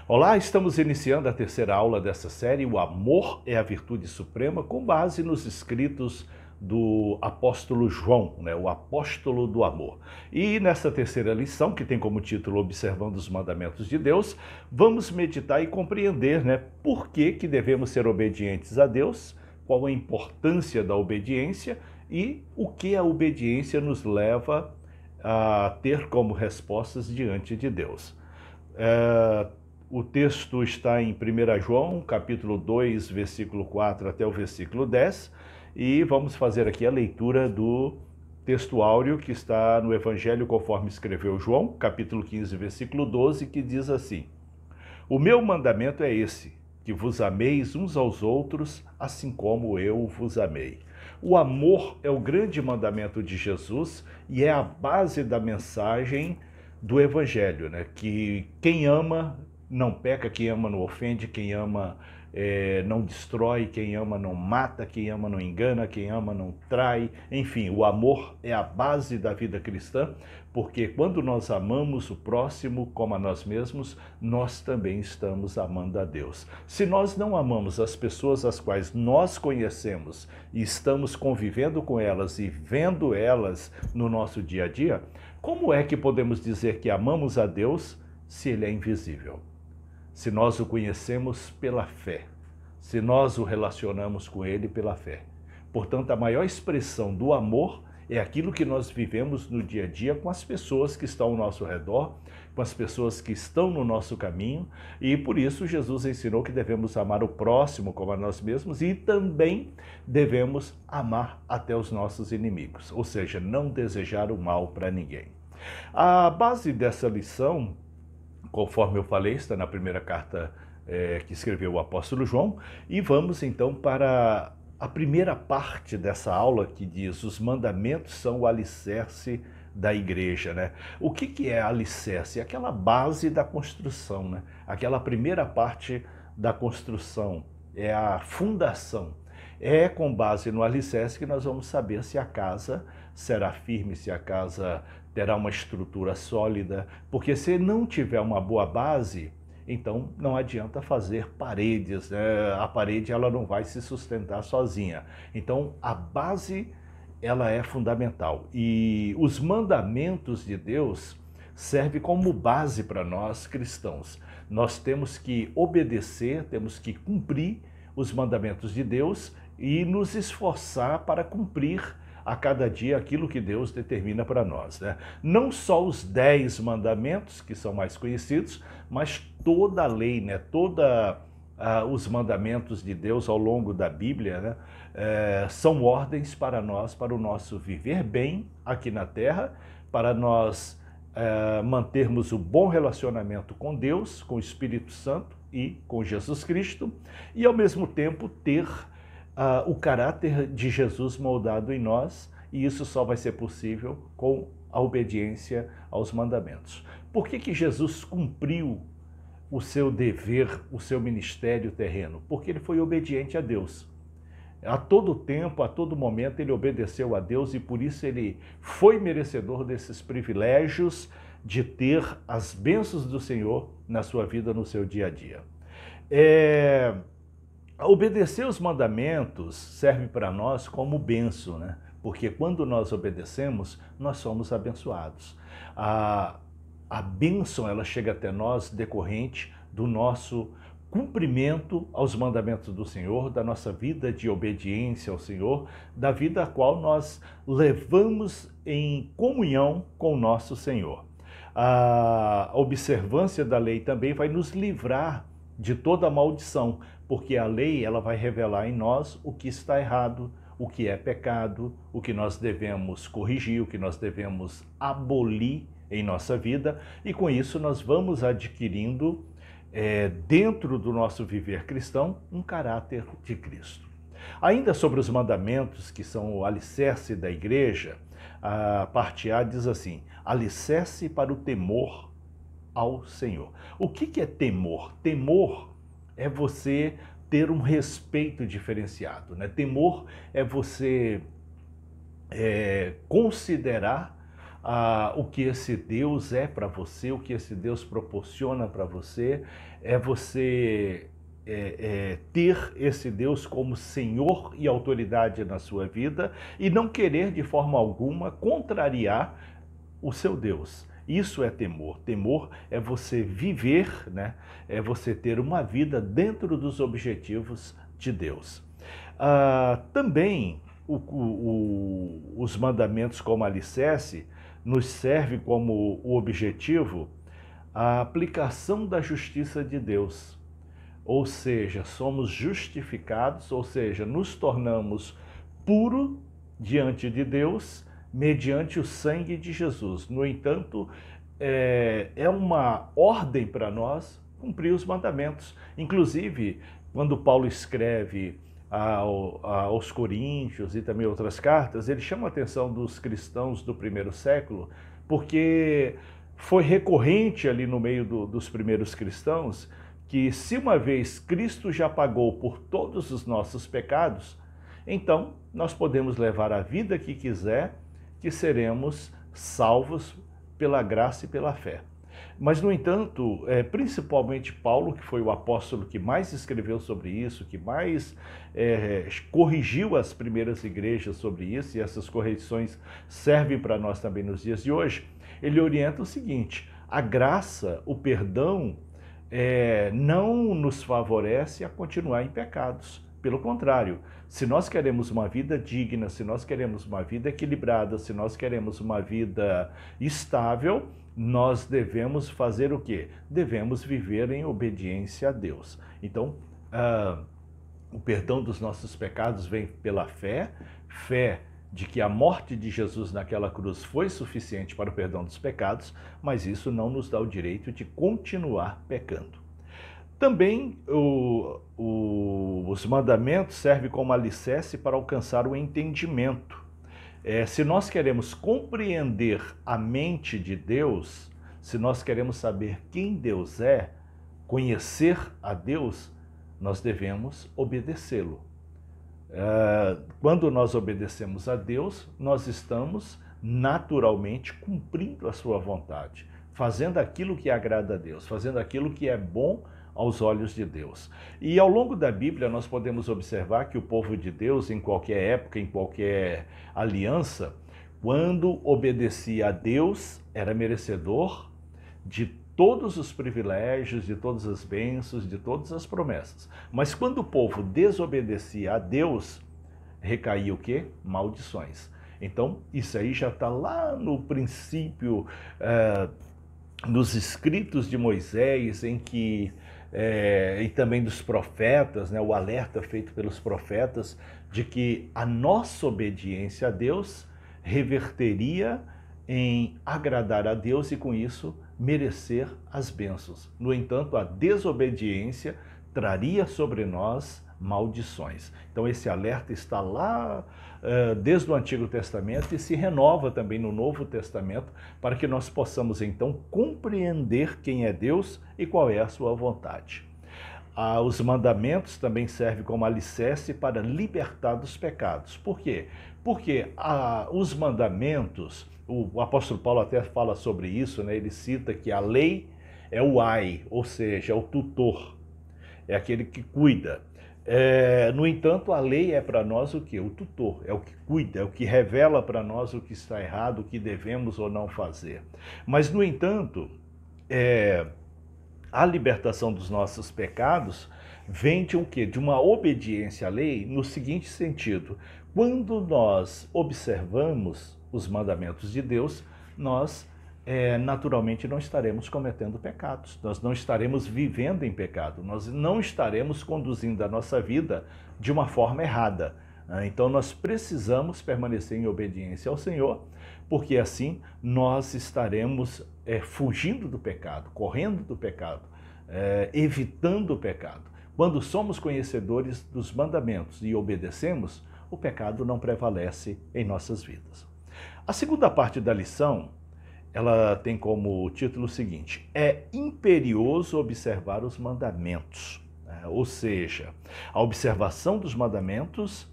Olá, estamos iniciando a terceira aula dessa série, O Amor é a Virtude Suprema, com base nos escritos do apóstolo João, o apóstolo do amor. E nessa terceira lição, que tem como título Observando os Mandamentos de Deus, vamos meditar e compreender por que devemos ser obedientes a Deus, qual a importância da obediência e o que a obediência nos leva a ter como respostas diante de Deus. O texto está em 1 João, capítulo 2, versículo 4 até o versículo 10, e vamos fazer aqui a leitura do texto áureo que está no Evangelho conforme escreveu João, capítulo 15, versículo 12, que diz assim: O meu mandamento é esse, que vos ameis uns aos outros, assim como eu vos amei. O amor é o grande mandamento de Jesus e é a base da mensagem do Evangelho, que quem ama não peca, quem ama não ofende, quem ama não destrói, quem ama não mata, quem ama não engana, quem ama não trai. Enfim, o amor é a base da vida cristã, porque quando nós amamos o próximo como a nós mesmos, nós também estamos amando a Deus. Se nós não amamos as pessoas as quais nós conhecemos e estamos convivendo com elas e vendo elas no nosso dia a dia, como é que podemos dizer que amamos a Deus se Ele é invisível? Se nós o conhecemos pela fé, se nós o relacionamos com Ele pela fé. Portanto, a maior expressão do amor é aquilo que nós vivemos no dia a dia com as pessoas que estão ao nosso redor, com as pessoas que estão no nosso caminho, e por isso Jesus ensinou que devemos amar o próximo como a nós mesmos e também devemos amar até os nossos inimigos, ou seja, não desejar o mal para ninguém. A base dessa lição, conforme eu falei, está na primeira carta que escreveu o apóstolo João, e vamos então para a primeira parte dessa aula que diz: os mandamentos são o alicerce da igreja. O que é alicerce? É aquela base da construção, aquela primeira parte da construção, é a fundação. É com base no alicerce que nós vamos saber se a casa será firme, se a casa terá uma estrutura sólida, porque se não tiver uma boa base, então não adianta fazer paredes, a parede ela não vai se sustentar sozinha. Então a base ela é fundamental e os mandamentos de Deus servem como base para nós cristãos. Nós temos que obedecer, temos que cumprir os mandamentos de Deus e nos esforçar para cumprir a cada dia aquilo que Deus determina para nós. Não só os 10 mandamentos, que são mais conhecidos, mas toda a lei, todos os mandamentos de Deus ao longo da Bíblia, são ordens para nós, para o nosso viver bem aqui na Terra, para nós mantermos o bom relacionamento com Deus, com o Espírito Santo e com Jesus Cristo, e ao mesmo tempo ter o caráter de Jesus moldado em nós, e isso só vai ser possível com a obediência aos mandamentos. Por que Jesus cumpriu o seu dever, o seu ministério terreno? Porque ele foi obediente a Deus. A todo tempo, a todo momento, ele obedeceu a Deus e por isso ele foi merecedor desses privilégios de ter as bênçãos do Senhor na sua vida, no seu dia a dia. Obedecer os mandamentos serve para nós como bênção, porque quando nós obedecemos, nós somos abençoados. A bênção ela chega até nós decorrente do nosso cumprimento aos mandamentos do Senhor, da nossa vida de obediência ao Senhor, da vida a qual nós levamos em comunhão com o nosso Senhor. A observância da lei também vai nos livrar de toda maldição, porque a lei ela vai revelar em nós o que está errado, o que é pecado, o que nós devemos corrigir, o que nós devemos abolir em nossa vida, e com isso nós vamos adquirindo, dentro do nosso viver cristão, um caráter de Cristo. Ainda sobre os mandamentos, que são o alicerce da igreja, a parte A diz assim: alicerce para o temor ao Senhor. O que é temor? Temor é você ter um respeito diferenciado. Temor é você considerar o que esse Deus é para você, o que esse Deus proporciona para você, é você ter esse Deus como Senhor e autoridade na sua vida e não querer de forma alguma contrariar o seu Deus. Isso é temor. Temor é você viver, né? É você ter uma vida dentro dos objetivos de Deus. Também os mandamentos como alicerce nos serve como o objetivo a aplicação da justiça de Deus. Ou seja, somos justificados, ou seja, nos tornamos puros diante de Deus mediante o sangue de Jesus. No entanto, é uma ordem para nós cumprir os mandamentos. Inclusive, quando Paulo escreve aos Coríntios e também outras cartas, ele chama a atenção dos cristãos do primeiro século, porque foi recorrente ali no meio dos primeiros cristãos que se uma vez Cristo já pagou por todos os nossos pecados, então nós podemos levar a vida que quiser, que seremos salvos pela graça e pela fé. Mas, no entanto, principalmente Paulo, que foi o apóstolo que mais escreveu sobre isso, que mais corrigiu as primeiras igrejas sobre isso, e essas correções servem para nós também nos dias de hoje, ele orienta o seguinte: a graça, o perdão, não nos favorece a continuar em pecados. Pelo contrário, se nós queremos uma vida digna, se nós queremos uma vida equilibrada, se nós queremos uma vida estável, nós devemos fazer o quê? Devemos viver em obediência a Deus. Então, o perdão dos nossos pecados vem pela fé, fé de que a morte de Jesus naquela cruz foi suficiente para o perdão dos pecados, mas isso não nos dá o direito de continuar pecando. Também os mandamentos servem como alicerce para alcançar o entendimento. Se nós queremos compreender a mente de Deus, se nós queremos saber quem Deus é, conhecer a Deus, nós devemos obedecê-lo. Quando nós obedecemos a Deus, nós estamos naturalmente cumprindo a sua vontade, fazendo aquilo que agrada a Deus, fazendo aquilo que é bom aos olhos de Deus. E ao longo da Bíblia nós podemos observar que o povo de Deus, em qualquer época, em qualquer aliança, quando obedecia a Deus, era merecedor de todos os privilégios, de todas as bênçãos, de todas as promessas. Mas quando o povo desobedecia a Deus, recaía o quê? Maldições. Então, isso aí já está lá no princípio, nos escritos de Moisés, em que e também dos profetas, né, o alerta feito pelos profetas de que a nossa obediência a Deus reverteria em agradar a Deus e com isso merecer as bênçãos. No entanto, a desobediência traria sobre nós maldições. Então esse alerta está lá desde o Antigo Testamento e se renova também no Novo Testamento para que nós possamos então compreender quem é Deus e qual é a sua vontade. Os mandamentos também servem como alicerce para libertar dos pecados. Por quê? Porque os mandamentos, o apóstolo Paulo até fala sobre isso, né? Ele cita que a lei é o ai, ou seja, é o tutor, é aquele que cuida. No entanto, a lei é para nós o quê? O tutor, é o que cuida, é o que revela para nós o que está errado, o que devemos ou não fazer. Mas, no entanto, a libertação dos nossos pecados vem de um quê? De uma obediência à lei no seguinte sentido: quando nós observamos os mandamentos de Deus, nós naturalmente não estaremos cometendo pecados, nós não estaremos vivendo em pecado, nós não estaremos conduzindo a nossa vida de uma forma errada. Então nós precisamos permanecer em obediência ao Senhor, porque assim nós estaremos fugindo do pecado, correndo do pecado, evitando o pecado. Quando somos conhecedores dos mandamentos e obedecemos, o pecado não prevalece em nossas vidas. A segunda parte da lição, ela tem como título o seguinte: é imperioso observar os mandamentos. Ou seja, a observação dos mandamentos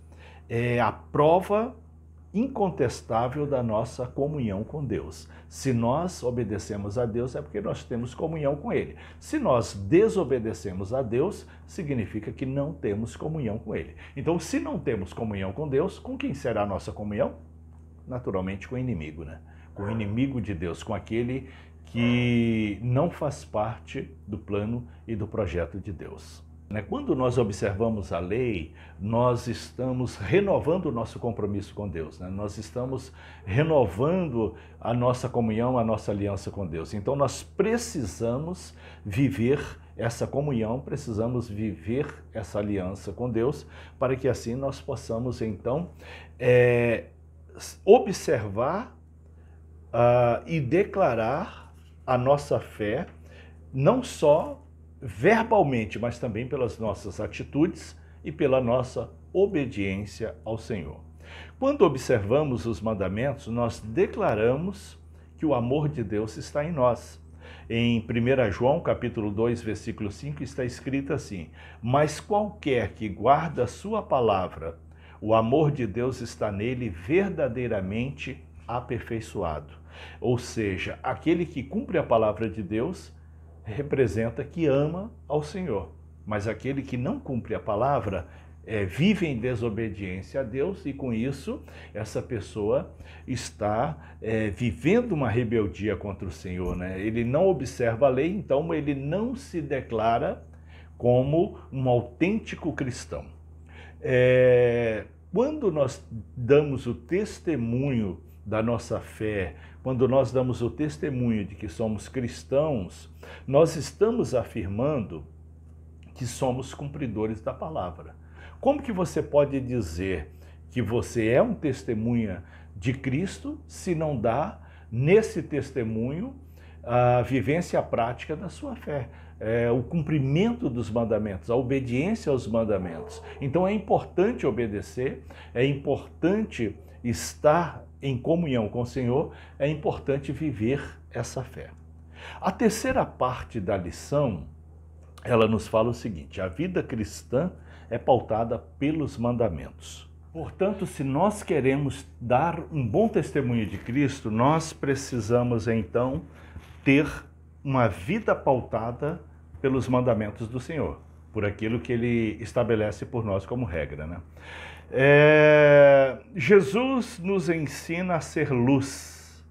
é a prova incontestável da nossa comunhão com Deus. Se nós obedecemos a Deus, é porque nós temos comunhão com Ele. Se nós desobedecemos a Deus, significa que não temos comunhão com Ele. Então, se não temos comunhão com Deus, com quem será a nossa comunhão? Naturalmente com o inimigo, né? Com o inimigo de Deus, com aquele que não faz parte do plano e do projeto de Deus. Quando nós observamos a lei, nós estamos renovando o nosso compromisso com Deus, né? Nós estamos renovando a nossa comunhão, a nossa aliança com Deus. Então nós precisamos viver essa comunhão, precisamos viver essa aliança com Deus, para que assim nós possamos então observar e declarar a nossa fé, não só verbalmente, mas também pelas nossas atitudes e pela nossa obediência ao Senhor. Quando observamos os mandamentos, nós declaramos que o amor de Deus está em nós. Em 1 João, capítulo 2, versículo 5, está escrito assim: mas qualquer que guarda a sua palavra, o amor de Deus está nele verdadeiramente aperfeiçoado. Ou seja, aquele que cumpre a palavra de Deus representa que ama ao Senhor, mas aquele que não cumpre a palavra vive em desobediência a Deus, e com isso essa pessoa está vivendo uma rebeldia contra o Senhor, né? Ele não observa a lei, então ele não se declara como um autêntico cristão. Quando nós damos o testemunho da nossa fé, quando nós damos o testemunho de que somos cristãos, nós estamos afirmando que somos cumpridores da palavra. Como que você pode dizer que você é um testemunha de Cristo se não dá nesse testemunho a vivência prática da sua fé? O cumprimento dos mandamentos, a obediência aos mandamentos. Então é importante obedecer, é importante estar em comunhão com o Senhor, é importante viver essa fé. A terceira parte da lição, ela nos fala o seguinte: a vida cristã é pautada pelos mandamentos. Portanto, se nós queremos dar um bom testemunho de Cristo, nós precisamos então ter uma vida pautada pelos mandamentos do Senhor, por aquilo que Ele estabelece por nós como regra, né? Jesus nos ensina a ser luz.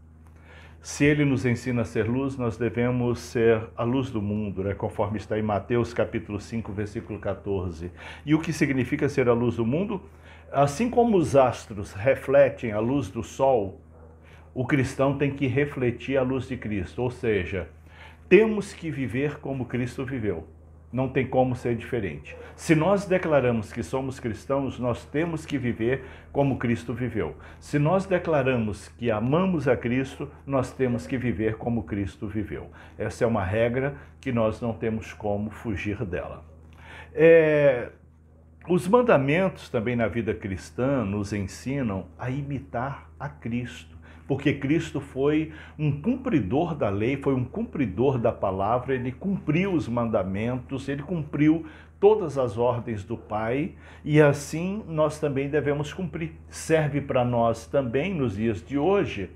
Se Ele nos ensina a ser luz, nós devemos ser a luz do mundo, né? Conforme está em Mateus capítulo 5, versículo 14. E o que significa ser a luz do mundo? Assim como os astros refletem a luz do sol, o cristão tem que refletir a luz de Cristo, ou seja, temos que viver como Cristo viveu. Não tem como ser diferente. Se nós declaramos que somos cristãos, nós temos que viver como Cristo viveu. Se nós declaramos que amamos a Cristo, nós temos que viver como Cristo viveu. Essa é uma regra que nós não temos como fugir dela. Os mandamentos também na vida cristã nos ensinam a imitar a Cristo. Porque Cristo foi um cumpridor da lei, foi um cumpridor da palavra, ele cumpriu os mandamentos, ele cumpriu todas as ordens do Pai, e assim nós também devemos cumprir. Serve para nós também, nos dias de hoje,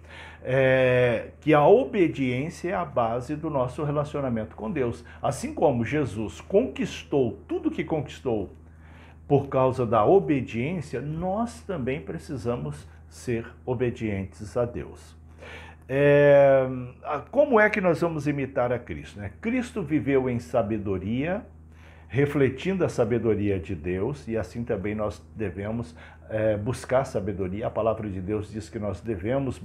que a obediência é a base do nosso relacionamento com Deus. Assim como Jesus conquistou tudo que conquistou por causa da obediência, nós também precisamos ser obedientes a Deus. Como é que nós vamos imitar a Cristo, né? Cristo viveu em sabedoria, refletindo a sabedoria de Deus, e assim também nós devemos buscar sabedoria. A palavra de Deus diz que nós devemos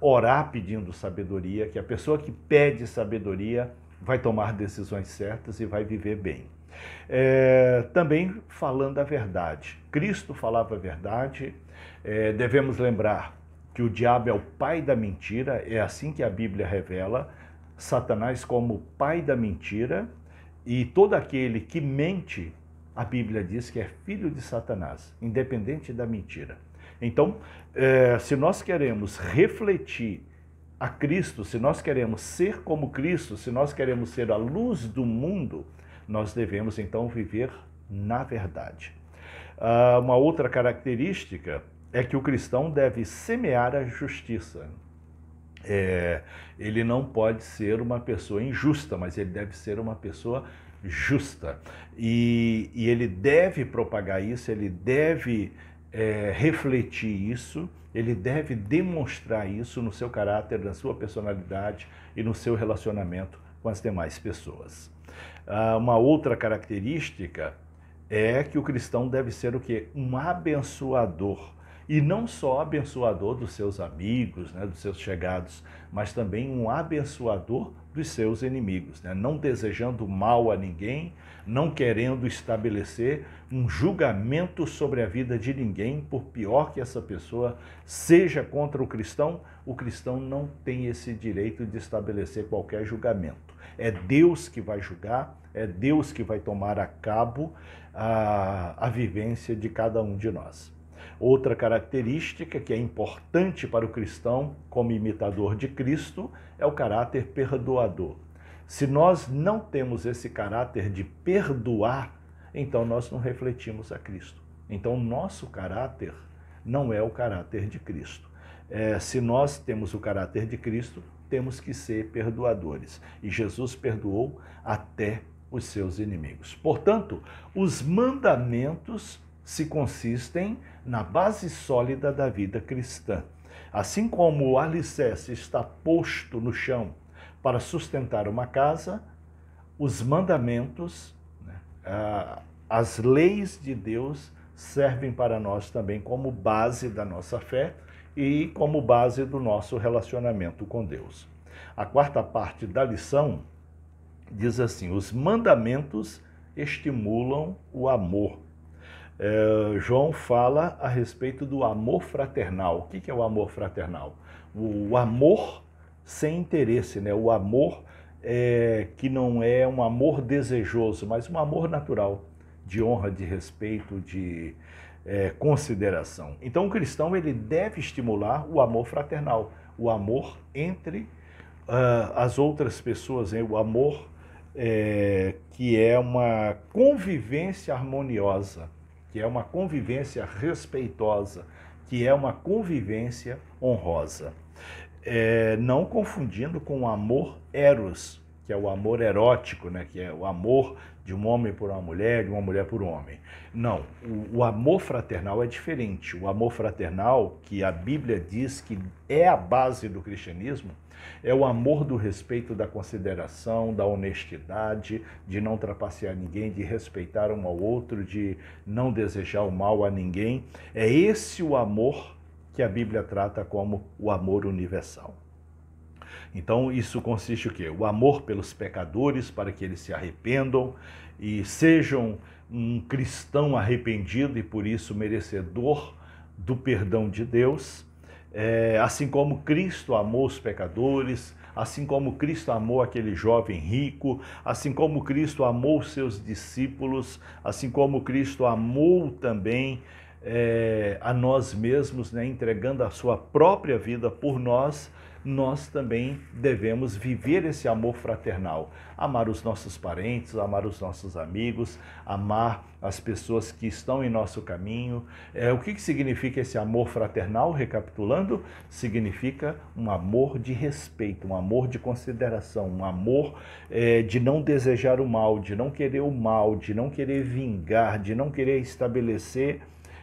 orar pedindo sabedoria, que a pessoa que pede sabedoria vai tomar decisões certas e vai viver bem. Também falando a verdade. Cristo falava a verdade. Devemos lembrar que o diabo é o pai da mentira, é assim que a Bíblia revela Satanás como pai da mentira, e todo aquele que mente, a Bíblia diz que é filho de Satanás, independente da mentira. Então, se nós queremos refletir a Cristo, se nós queremos ser como Cristo, se nós queremos ser a luz do mundo, nós devemos então viver na verdade. Uma outra característica é que o cristão deve semear a justiça. Ele não pode ser uma pessoa injusta, mas ele deve ser uma pessoa justa. E ele deve propagar isso, ele deve refletir isso, ele deve demonstrar isso no seu caráter, na sua personalidade e no seu relacionamento com as demais pessoas. Uma outra característica é que o cristão deve ser o quê? Um abençoador. E não só abençoador dos seus amigos, né, dos seus chegados, mas também um abençoador dos seus inimigos, né? Não desejando mal a ninguém, não querendo estabelecer um julgamento sobre a vida de ninguém, por pior que essa pessoa seja contra o cristão não tem esse direito de estabelecer qualquer julgamento. É Deus que vai julgar, é Deus que vai tomar a cabo a vivência de cada um de nós. Outra característica que é importante para o cristão, como imitador de Cristo, é o caráter perdoador. Se nós não temos esse caráter de perdoar, então nós não refletimos a Cristo. Então, nosso caráter não é o caráter de Cristo. Se nós temos o caráter de Cristo, temos que ser perdoadores. E Jesus perdoou até os seus inimigos. Portanto, os mandamentos se consistem na base sólida da vida cristã. Assim como o alicerce está posto no chão para sustentar uma casa, os mandamentos, as leis de Deus servem para nós também como base da nossa fé e como base do nosso relacionamento com Deus. A quarta parte da lição diz assim: os mandamentos estimulam o amor. João fala a respeito do amor fraternal. O que é o amor fraternal? O amor sem interesse, né? O amor que não é um amor desejoso, mas um amor natural, de honra, de respeito, de consideração. Então o cristão ele deve estimular o amor fraternal, o amor entre as outras pessoas, hein? O amor que é uma convivência harmoniosa, que é uma convivência respeitosa, que é uma convivência honrosa. Não confundindo com o amor eros, que é o amor erótico, né? Que é o amor de um homem por uma mulher, de uma mulher por um homem. Não, o amor fraternal é diferente. O amor fraternal, que a Bíblia diz que é a base do cristianismo, é o amor do respeito, da consideração, da honestidade, de não trapacear ninguém, de respeitar um ao outro, de não desejar o mal a ninguém. É esse o amor que a Bíblia trata como o amor universal. Então isso consiste o quê? O amor pelos pecadores, para que eles se arrependam e sejam um cristão arrependido e por isso merecedor do perdão de Deus. Assim como Cristo amou os pecadores, assim como Cristo amou aquele jovem rico, assim como Cristo amou os seus discípulos, assim como Cristo amou também a nós mesmos, né, entregando a sua própria vida por nós, nós também devemos viver esse amor fraternal, amar os nossos parentes, amar os nossos amigos, amar as pessoas que estão em nosso caminho. O que significa esse amor fraternal? Recapitulando, significa um amor de respeito, um amor de consideração, um amor de não desejar o mal, de não querer o mal, de não querer vingar, de não querer estabelecer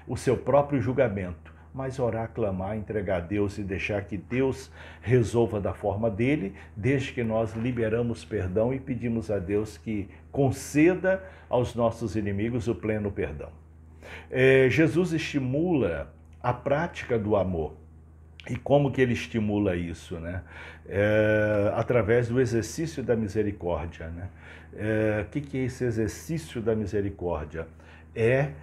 o seu próprio julgamento, mas orar, clamar, entregar a Deus e deixar que Deus resolva da forma dele, desde que nós liberamos perdão e pedimos a Deus que conceda aos nossos inimigos o pleno perdão. Jesus estimula a prática do amor. E como que ele estimula isso, né? Através do exercício da misericórdia, né? O que é esse exercício da misericórdia? É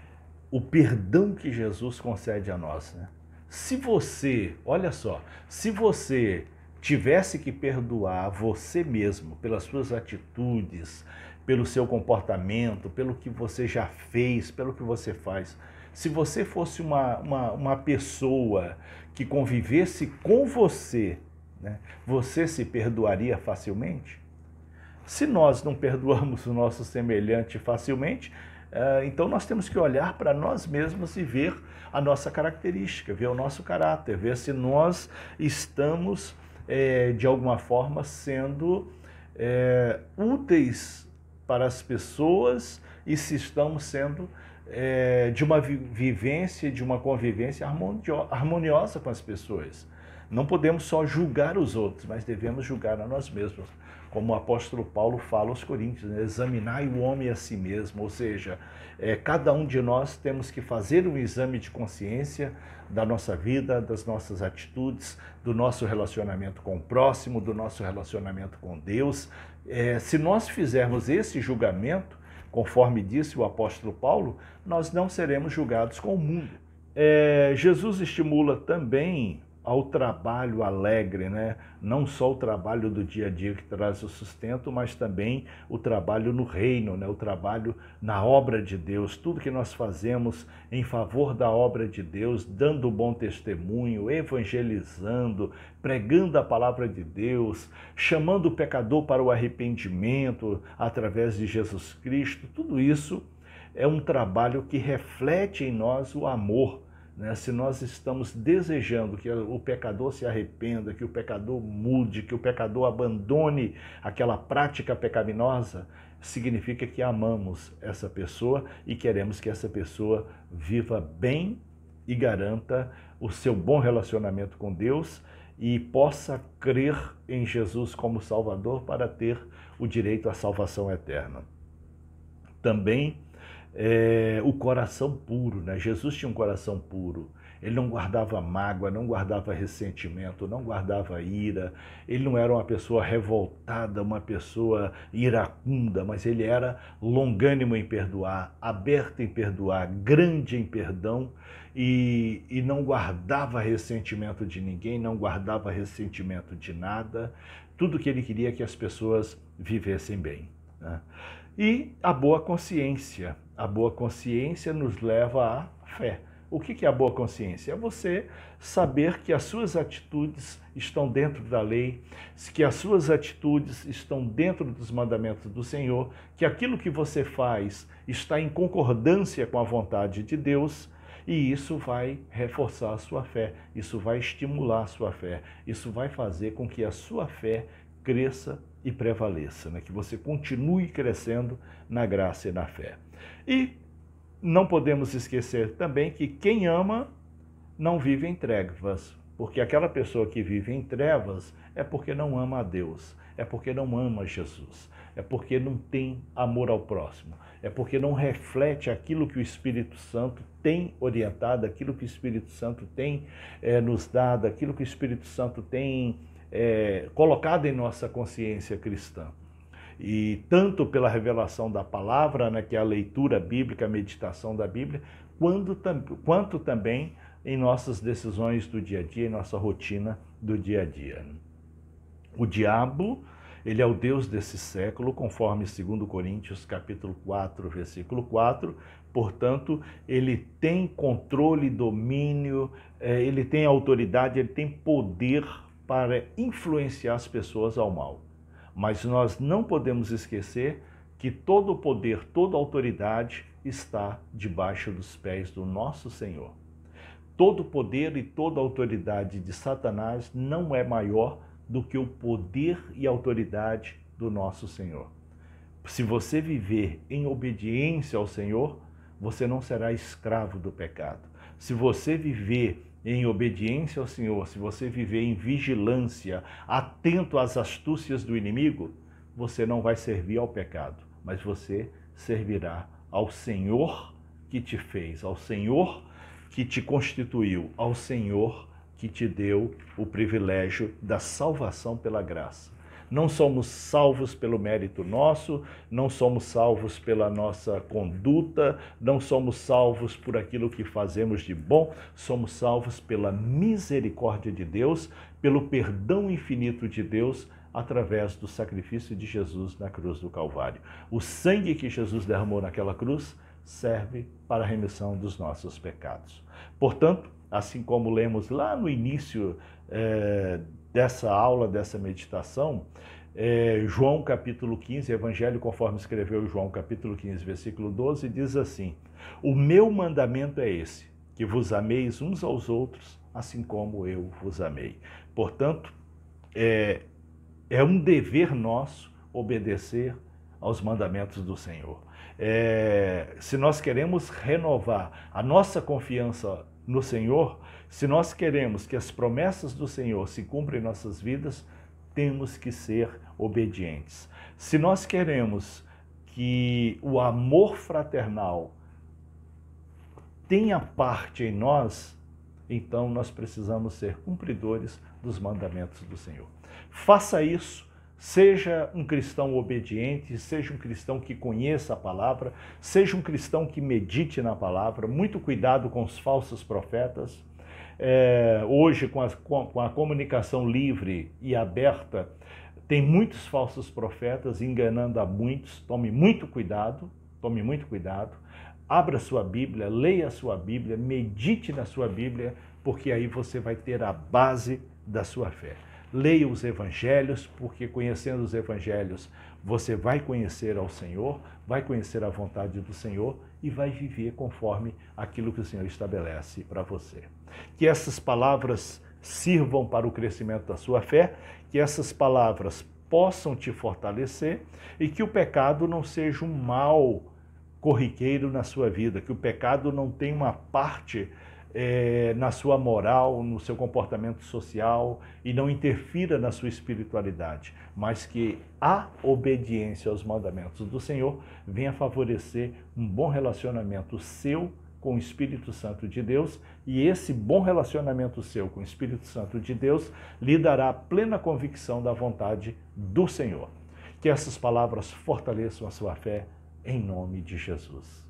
o perdão que Jesus concede a nós, né? Se você, olha só, se você tivesse que perdoar você mesmo pelas suas atitudes, pelo seu comportamento, pelo que você já fez, pelo que você faz, se você fosse uma pessoa que convivesse com você, né, você se perdoaria facilmente? Se nós não perdoamos o nosso semelhante facilmente, Então nós temos que olhar para nós mesmos e ver a nossa característica, ver o nosso caráter, ver se nós estamos, de alguma forma, sendo úteis para as pessoas e se estamos sendo de uma vivência, de uma convivência harmoniosa com as pessoas. Não podemos só julgar os outros, mas devemos julgar a nós mesmos. Como o apóstolo Paulo fala aos Coríntios, né? Examinai o homem a si mesmo, ou seja, cada um de nós temos que fazer um exame de consciência da nossa vida, das nossas atitudes, do nosso relacionamento com o próximo, do nosso relacionamento com Deus. Se nós fizermos esse julgamento, conforme disse o apóstolo Paulo, nós não seremos julgados com o mundo. Jesus estimula também ao trabalho alegre, né? Não só o trabalho do dia a dia que traz o sustento, mas também o trabalho no reino, né? O trabalho na obra de Deus, tudo que nós fazemos em favor da obra de Deus, dando bom testemunho, evangelizando, pregando a palavra de Deus, chamando o pecador para o arrependimento através de Jesus Cristo, tudo isso é um trabalho que reflete em nós o amor. Se nós estamos desejando que o pecador se arrependa, que o pecador mude, que o pecador abandone aquela prática pecaminosa, significa que amamos essa pessoa e queremos que essa pessoa viva bem e garanta o seu bom relacionamento com Deus e possa crer em Jesus como Salvador para ter o direito à salvação eterna. Também o coração puro, né? Jesus tinha um coração puro. Ele não guardava mágoa, não guardava ressentimento, não guardava ira. Ele não era uma pessoa revoltada, uma pessoa iracunda, mas ele era longânimo em perdoar, aberto em perdoar, grande em perdão e não guardava ressentimento de ninguém, não guardava ressentimento de nada. Tudo que ele queria é que as pessoas vivessem bem, né? E a boa consciência. A boa consciência nos leva à fé. O que é a boa consciência? É você saber que as suas atitudes estão dentro da lei, que as suas atitudes estão dentro dos mandamentos do Senhor, que aquilo que você faz está em concordância com a vontade de Deus, e isso vai reforçar a sua fé, isso vai estimular a sua fé, isso vai fazer com que a sua fé cresça e prevaleça, né? Que você continue crescendo na graça e na fé. E não podemos esquecer também que quem ama não vive em trevas, porque aquela pessoa que vive em trevas é porque não ama a Deus, é porque não ama Jesus, é porque não tem amor ao próximo, é porque não reflete aquilo que o Espírito Santo tem orientado, aquilo que o Espírito Santo tem nos dado, aquilo que o Espírito Santo tem colocado em nossa consciência cristã. E tanto pela revelação da palavra, né, que é a leitura bíblica, a meditação da Bíblia, quanto também em nossas decisões do dia a dia, em nossa rotina do dia a dia. O diabo, ele é o Deus desse século, conforme 2 Coríntios capítulo 4, versículo 4, portanto, ele tem controle, domínio, ele tem autoridade, ele tem poder para influenciar as pessoas ao mal. Mas nós não podemos esquecer que todo o poder, toda a autoridade está debaixo dos pés do nosso Senhor. Todo o poder e toda a autoridade de Satanás não é maior do que o poder e autoridade do nosso Senhor. Se você viver em obediência ao Senhor, você não será escravo do pecado. Se você viver em obediência ao Senhor, se você viver em vigilância, atento às astúcias do inimigo, você não vai servir ao pecado, mas você servirá ao Senhor que te fez, ao Senhor que te constituiu, ao Senhor que te deu o privilégio da salvação pela graça. Não somos salvos pelo mérito nosso, não somos salvos pela nossa conduta, não somos salvos por aquilo que fazemos de bom, somos salvos pela misericórdia de Deus, pelo perdão infinito de Deus, através do sacrifício de Jesus na cruz do Calvário. O sangue que Jesus derramou naquela cruz serve para a remissão dos nossos pecados. Portanto, assim como lemos lá no início dessa aula, dessa meditação, João capítulo 15, Evangelho conforme escreveu João capítulo 15, versículo 12, diz assim: o meu mandamento é esse, que vos ameis uns aos outros, assim como eu vos amei. Portanto, é um dever nosso obedecer aos mandamentos do Senhor. Se nós queremos renovar a nossa confiança no Senhor, se nós queremos que as promessas do Senhor se cumprem em nossas vidas, temos que ser obedientes. Se nós queremos que o amor fraternal tenha parte em nós, então nós precisamos ser cumpridores dos mandamentos do Senhor. Faça isso, seja um cristão obediente, seja um cristão que conheça a palavra, seja um cristão que medite na palavra. Muito cuidado com os falsos profetas. Hoje, com a comunicação livre e aberta, tem muitos falsos profetas enganando a muitos. Tome muito cuidado, tome muito cuidado. Abra sua Bíblia, leia a sua Bíblia, medite na sua Bíblia, porque aí você vai ter a base da sua fé. Leia os evangelhos, porque conhecendo os evangelhos, você vai conhecer ao Senhor, vai conhecer a vontade do Senhor e vai viver conforme aquilo que o Senhor estabelece para você. Que essas palavras sirvam para o crescimento da sua fé, que essas palavras possam te fortalecer e que o pecado não seja um mal corriqueiro na sua vida, que o pecado não tenha uma parte na sua moral, no seu comportamento social e não interfira na sua espiritualidade, mas que a obediência aos mandamentos do Senhor venha favorecer um bom relacionamento seu com o Espírito Santo de Deus, e esse bom relacionamento seu com o Espírito Santo de Deus lhe dará plena convicção da vontade do Senhor. Que essas palavras fortaleçam a sua fé em nome de Jesus.